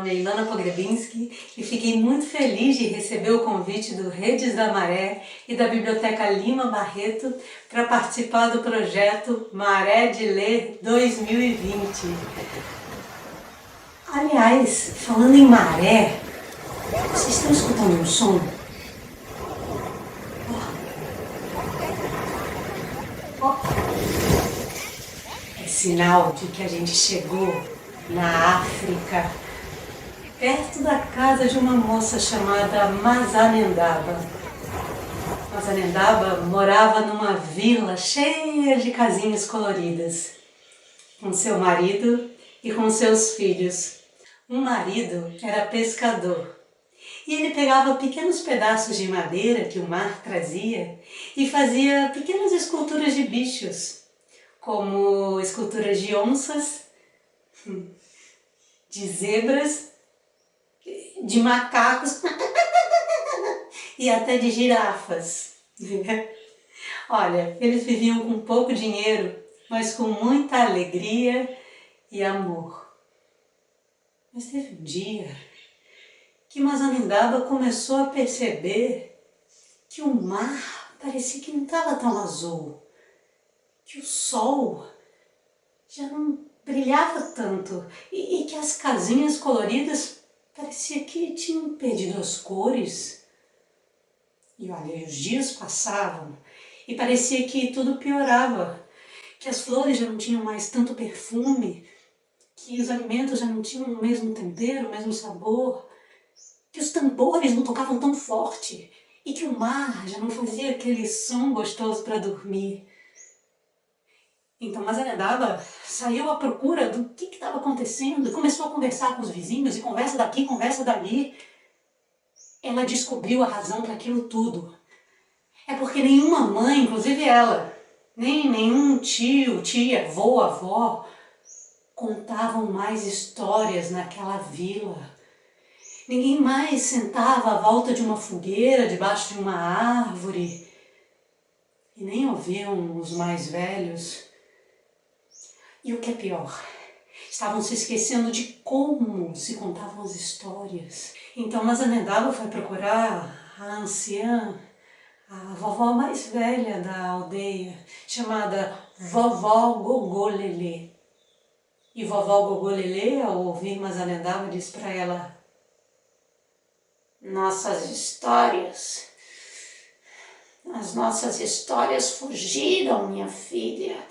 nome é Ilana Pogrebinski e fiquei muito feliz de receber o convite do Redes da Maré e da Biblioteca Lima Barreto para participar do projeto Maré de Ler 2020. Aliás, falando em maré, vocês estão escutando um som? É sinal de que a gente chegou na África, perto da casa de uma moça chamada Mazanendaba. Mazanendaba morava numa vila cheia de casinhas coloridas, com seu marido e com seus filhos. O marido era pescador e ele pegava pequenos pedaços de madeira que o mar trazia e fazia pequenas esculturas de bichos, como esculturas de onças, de zebras, de macacos e até de girafas. Olha, eles viviam com pouco dinheiro, mas com muita alegria e amor. Mas teve um dia que Mazanendaba começou a perceber que o mar parecia que não estava tão azul, que o sol já não brilhava tanto e que as casinhas coloridas parecia que tinham perdido as cores. E olha, os dias passavam e parecia que tudo piorava, que as flores já não tinham mais tanto perfume, que os alimentos já não tinham o mesmo tempero, o mesmo sabor, que os tambores não tocavam tão forte e que o mar já não fazia aquele som gostoso para dormir. Então Mazanendaba saiu à procura do que estava acontecendo, começou a conversar com os vizinhos, e conversa daqui, conversa dali. Ela descobriu a razão para aquilo tudo. É porque nenhuma mãe, inclusive ela, nem nenhum tio, tia, avô, avó, contavam mais histórias naquela vila. Ninguém mais sentava à volta de uma fogueira, debaixo de uma árvore, e nem ouviam os mais velhos. E o que é pior, estavam se esquecendo de como se contavam as histórias. Então Mazanendaba foi procurar a anciã, a vovó mais velha da aldeia, chamada Vovó Gogolelê. E Vovó Gogolelê, ao ouvir Mazanendaba, disse para ela: as nossas histórias fugiram, minha filha.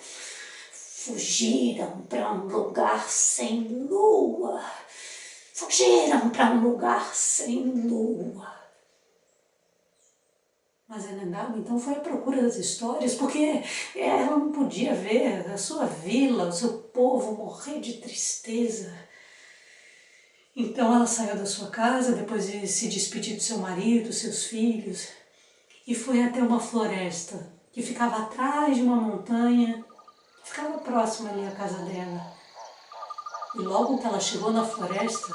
Fugiram para um lugar sem lua. Fugiram para um lugar sem lua. Mazanendaba então foi à procura das histórias, porque ela não podia ver a sua vila, o seu povo morrer de tristeza. Então ela saiu da sua casa, depois de se despedir do seu marido, seus filhos, e foi até uma floresta que ficava atrás de uma montanha, ficava próxima ali à casa dela. E logo que ela chegou na floresta,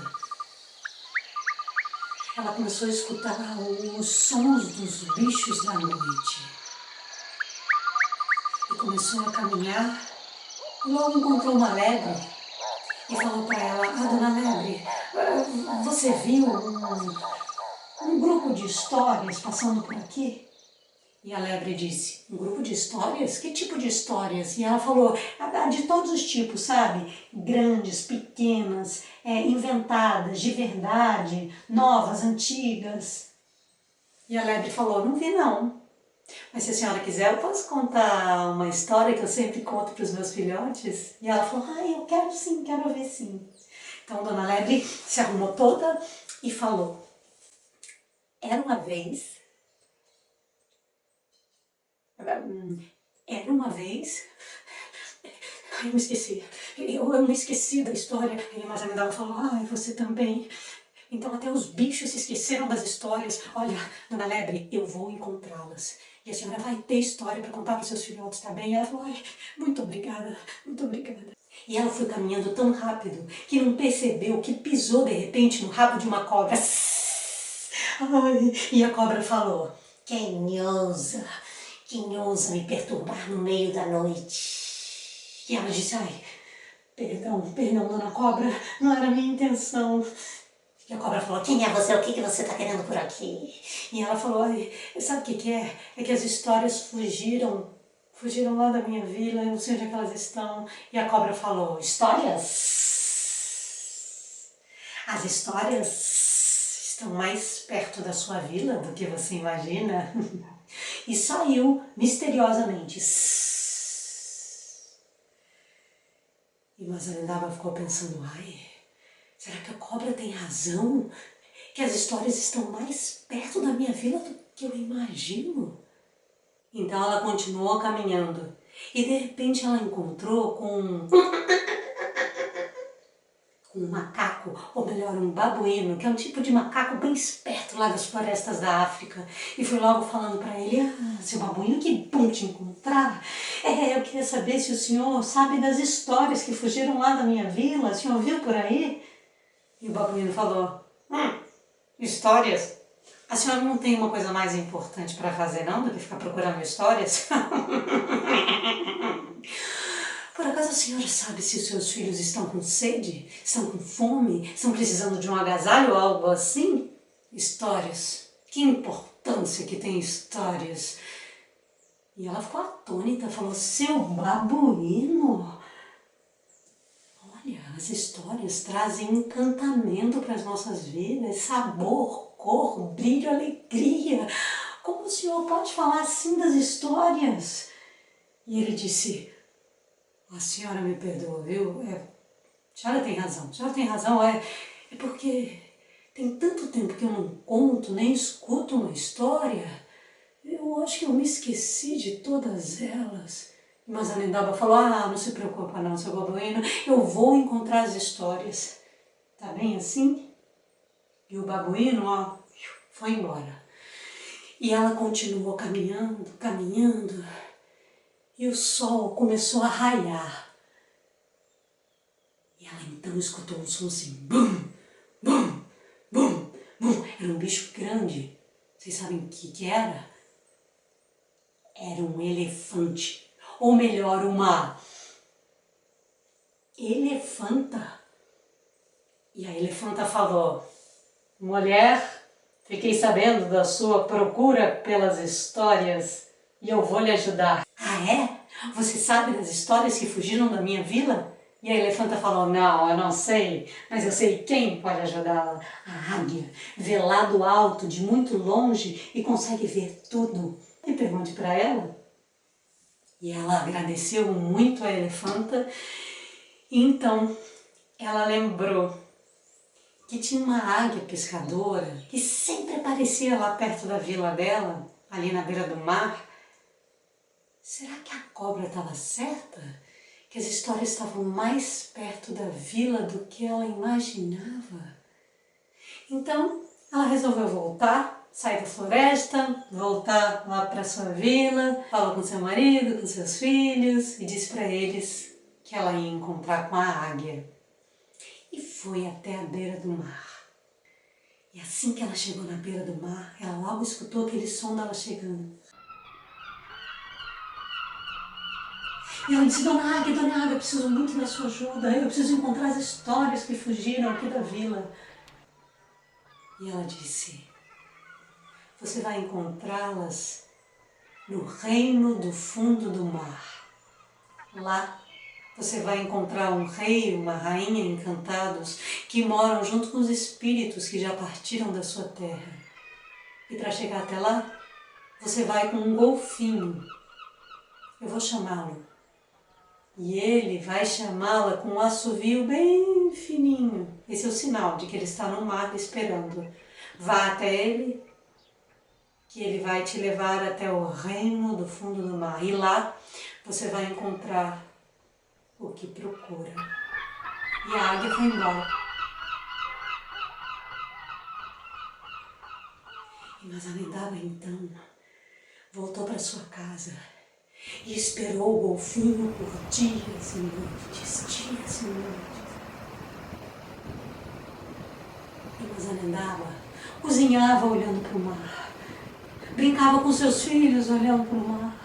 ela começou a escutar os sons dos bichos da noite. E começou a caminhar, e logo encontrou uma lebre e falou para ela: Dona Lebre, você viu um grupo de histórias passando por aqui? E a lebre disse: um grupo de histórias? Que tipo de histórias? E ela falou: de todos os tipos, sabe? Grandes, pequenas, inventadas, de verdade, novas, antigas. E a lebre falou: não vi não. Mas se a senhora quiser, eu posso contar uma história que eu sempre conto para os meus filhotes? E ela falou: eu quero sim, quero ver sim. Então Dona Lebre se arrumou toda e falou: Era uma vez, eu me esqueci, eu me esqueci da história. E a Mazanendaba falou: você também. Então até os bichos se esqueceram das histórias. Olha, Dona Lebre, eu vou encontrá-las. E a senhora vai ter história para contar para os seus filhotes, tá bem? E ela falou: muito obrigada, muito obrigada. E ela foi caminhando tão rápido que não percebeu que pisou de repente no rabo de uma cobra. E a cobra falou: quem ousa me perturbar no meio da noite? E ela disse: perdão, dona cobra, não era a minha intenção. E a cobra falou, quem é você? O que você está querendo por aqui? E ela falou, "Ai, sabe o que é? É que as histórias fugiram lá da minha vila, eu não sei onde é que elas estão." E a cobra falou, histórias? As histórias estão mais perto da sua vila do que você imagina. E saiu misteriosamente. E Mazarindaba ficou pensando, ai, será que a cobra tem razão? Que as histórias estão mais perto da minha vila do que eu imagino? Então ela continuou caminhando e de repente ela encontrou com um macaco, ou melhor, um babuíno, que é um tipo de macaco bem esperto lá das florestas da África. E foi logo falando para ele, seu babuíno, que bom te encontrar. Eu queria saber se o senhor sabe das histórias que fugiram lá da minha vila, o senhor viu por aí? E o babuíno falou, histórias? A senhora não tem uma coisa mais importante para fazer não do que ficar procurando histórias? Por acaso a senhora sabe se os seus filhos estão com sede? Estão com fome? Estão precisando de um agasalho ou algo assim? Histórias. Que importância que tem histórias. E ela ficou atônita, falou, seu babuíno, olha, as histórias trazem encantamento para as nossas vidas, sabor, cor, brilho, alegria. Como o senhor pode falar assim das histórias? E ele disse, a senhora me perdoa, viu? A senhora tem razão, é porque tem tanto tempo que eu não conto, nem escuto uma história, eu acho que eu me esqueci de todas elas. Mas a Mazarindaba falou, não se preocupa não, seu babuíno, eu vou encontrar as histórias. Tá bem assim? E o babuíno, foi embora. E ela continuou caminhando, e o sol começou a raiar. E ela então escutou um som assim, bum, bum, bum, bum. Era um bicho grande. Vocês sabem o que era? Era um elefante. Ou melhor, uma elefanta. E a elefanta falou, mulher, fiquei sabendo da sua procura pelas histórias e eu vou lhe ajudar. É? Você sabe das histórias que fugiram da minha vila? E a elefanta falou, não, eu não sei, mas eu sei quem pode ajudá-la. A águia vê lá do alto, de muito longe, e consegue ver tudo. E pergunte para ela. E ela agradeceu muito a elefanta, e então ela lembrou que tinha uma águia pescadora que sempre aparecia lá perto da vila dela, ali na beira do mar. Será que a cobra estava certa? Que as histórias estavam mais perto da vila do que ela imaginava? Então, ela resolveu voltar, sair da floresta, voltar lá para sua vila, falou com seu marido, com seus filhos e disse para eles que ela ia encontrar com a águia. E foi até a beira do mar. E assim que ela chegou na beira do mar, ela logo escutou aquele som dela chegando. E ela disse, Dona Águia, eu preciso muito da sua ajuda, eu preciso encontrar as histórias que fugiram aqui da vila. E ela disse, você vai encontrá-las no reino do fundo do mar. Lá você vai encontrar um rei e uma rainha encantados que moram junto com os espíritos que já partiram da sua terra. E para chegar até lá, você vai com um golfinho. Eu vou chamá-lo. E ele vai chamá-la com um assovio bem fininho. Esse é o sinal de que ele está no mar esperando. Vá até ele, que ele vai te levar até o reino do fundo do mar. E lá você vai encontrar o que procura. E a águia foi embora. E Mazarindaba então voltou para sua casa e esperou o golfinho por dias e noites, E Mazarindaba cozinhava olhando para o mar, brincava com seus filhos olhando para o mar,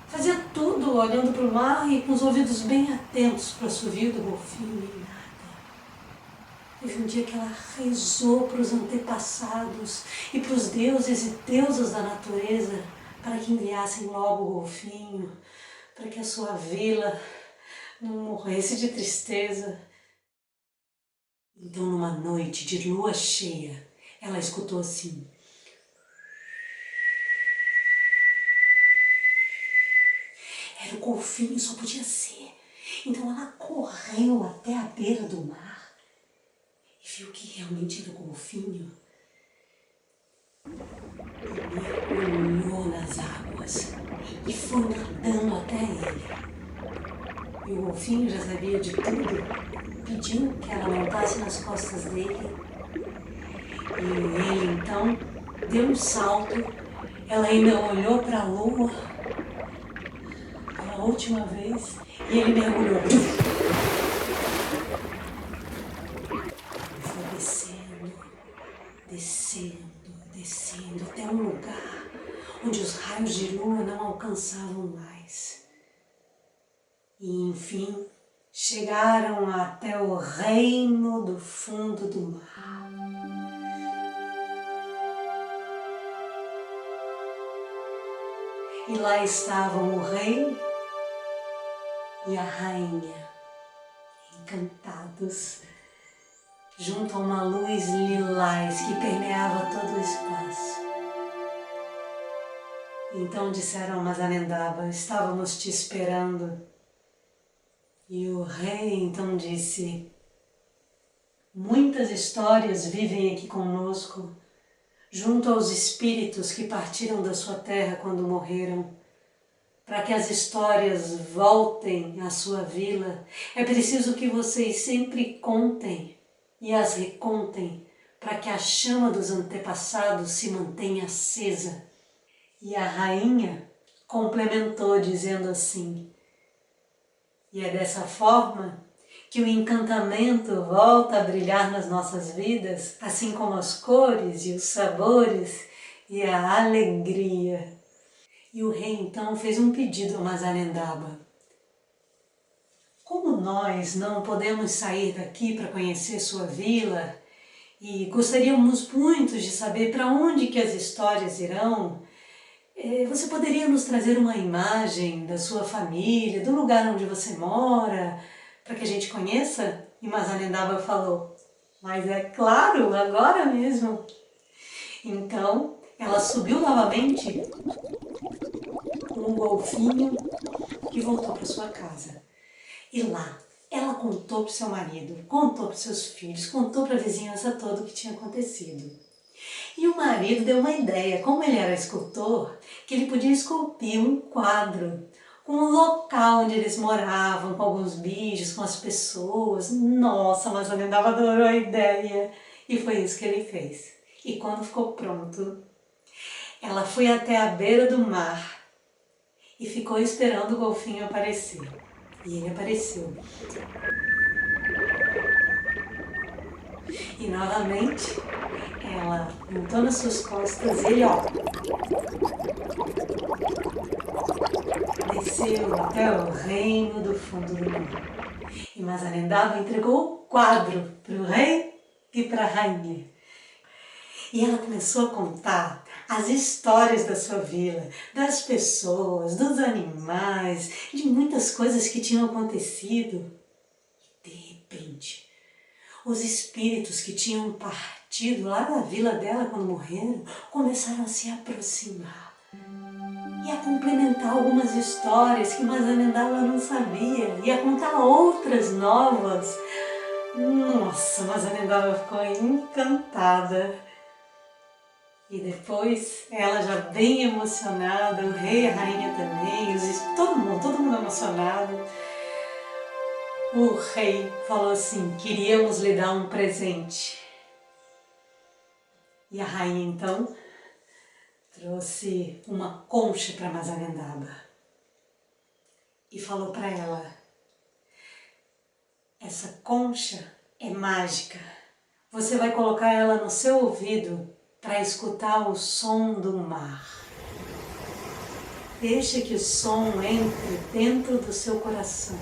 fazia tudo olhando para o mar e com os ouvidos bem atentos para o assovio do golfinho e nada. Teve um dia que ela rezou para os antepassados e para os deuses e deusas da natureza para que enviassem logo o golfinho, para que a sua vila não morresse de tristeza. Então, numa noite de lua cheia, ela escutou assim: era o golfinho, só podia ser. Então ela correu até a beira do mar e viu que realmente era o golfinho. E mergulhou nas águas e foi nadando até ele. E o golfinho já sabia de tudo, pediu que ela montasse nas costas dele. E ele então deu um salto, ela ainda olhou para a lua pela última vez e ele mergulhou. E foi descendo, descendo, descendo até um lugar onde os raios de lua não alcançavam mais. E enfim chegaram até o reino do fundo do mar. E lá estavam o rei e a rainha, encantados, junto a uma luz lilás que permeava todo o espaço. Então disseram a Mazanendaba: estávamos te esperando. E o rei então disse: muitas histórias vivem aqui conosco, junto aos espíritos que partiram da sua terra quando morreram. Para que as histórias voltem à sua vila, é preciso que vocês sempre contem e as recontem, para que a chama dos antepassados se mantenha acesa. E a rainha complementou dizendo assim: e é dessa forma que o encantamento volta a brilhar nas nossas vidas, assim como as cores e os sabores e a alegria. E o rei então fez um pedido a Mazanendaba: como nós não podemos sair daqui para conhecer sua vila e gostaríamos muito de saber para onde que as histórias irão, você poderia nos trazer uma imagem da sua família, do lugar onde você mora, para que a gente conheça? E Mazanendaba falou: mas é claro, agora mesmo. Então ela subiu novamente com um golfinho e voltou para sua casa. E lá ela contou para o seu marido, contou para os seus filhos, contou para a vizinhança toda o que tinha acontecido. E o marido deu uma ideia, como ele era escultor, que ele podia esculpir um quadro com o local onde eles moravam, com alguns bichos, com as pessoas. Nossa, mas a Mazanendaba adorou a ideia. E foi isso que ele fez. E quando ficou pronto, ela foi até a beira do mar e ficou esperando o golfinho aparecer. E ele apareceu. E novamente, ela montou nas suas costas, ele desceu até o reino do fundo do mar. E Mazanendaba entregou o quadro para o rei e para a rainha. E ela começou a contar as histórias da sua vila, das pessoas, dos animais, de muitas coisas que tinham acontecido. E de repente, os espíritos que tinham partido lá da vila dela quando morreram começaram a se aproximar e a complementar algumas histórias que Mazanendaba não sabia e a contar outras novas. Nossa, Mazanendaba ficou encantada. E depois, ela já bem emocionada, o rei e a rainha também, todo mundo emocionado. O rei falou assim: queríamos lhe dar um presente. E a rainha então trouxe uma concha para Mazanendaba e falou para ela: essa concha é mágica, você vai colocar ela no seu ouvido para escutar o som do mar. Deixe que o som entre dentro do seu coração.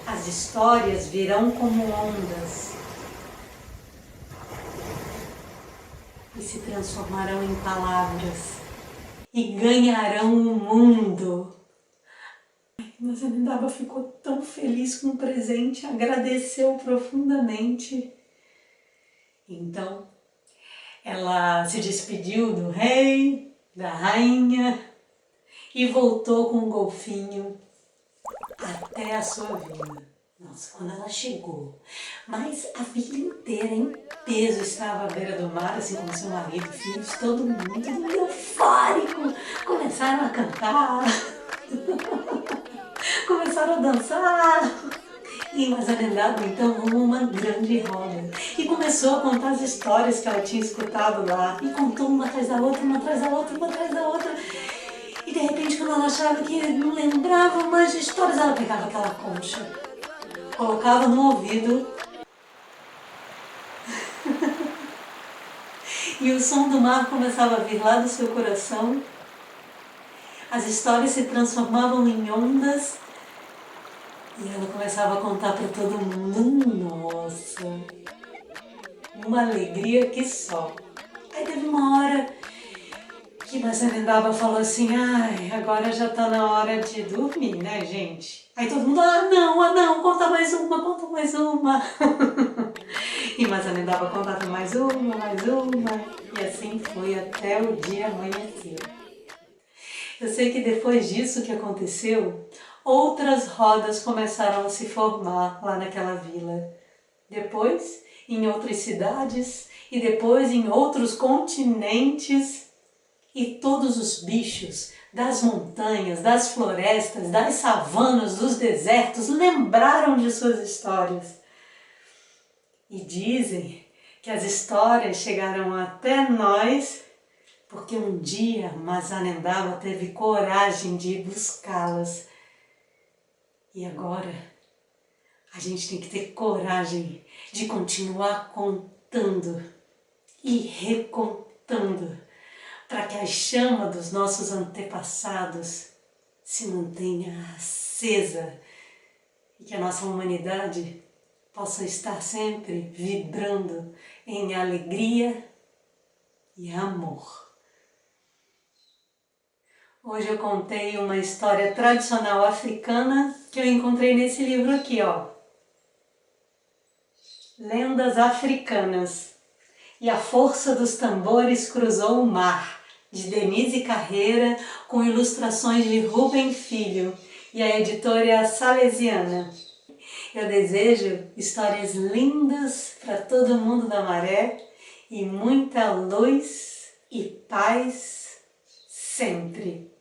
As histórias virão como ondas se transformarão em palavras e ganharão o mundo. Mas a Anindaba ficou tão feliz com o presente, agradeceu profundamente. Então, ela se despediu do rei, da rainha e voltou com o golfinho até a sua vila. Nossa, quando ela chegou, mas a vila inteira em peso estava à beira do mar, assim como seu marido, filhos, todo mundo eufórico. Começaram a cantar, começaram a dançar. E mas a Anindaba então arrumou uma grande roda e começou a contar as histórias que ela tinha escutado lá. E contou uma atrás da outra, uma atrás da outra, uma atrás da outra. E de repente, quando ela achava que não lembrava mais de histórias, ela pegava aquela concha, colocava no ouvido e o som do mar começava a vir lá do seu coração. As histórias se transformavam em ondas e ela começava a contar para todo mundo. Nossa, uma alegria que só. Aí teve uma hora que a Anindaba falou assim, ai, agora já tá na hora de dormir, né, gente? Aí todo mundo, ah não, conta mais uma, conta mais uma. E a Anindaba contava mais uma, e assim foi até o dia amanhecer. Eu sei que depois disso que aconteceu, outras rodas começaram a se formar lá naquela vila. Depois, em outras cidades, e depois em outros continentes. E todos os bichos das montanhas, das florestas, das savanas, dos desertos lembraram de suas histórias. E dizem que as histórias chegaram até nós porque um dia Anindaba teve coragem de ir buscá-las. E agora a gente tem que ter coragem de continuar contando e recontando, para que a chama dos nossos antepassados se mantenha acesa e que a nossa humanidade possa estar sempre vibrando em alegria e amor. Hoje eu contei uma história tradicional africana que eu encontrei nesse livro aqui, ó. Lendas Africanas. E a força dos tambores cruzou o mar, de Denise Carreira, com ilustrações de Rubem Filho, e a editora é a Salesiana. Eu desejo histórias lindas para todo mundo da Maré e muita luz e paz sempre.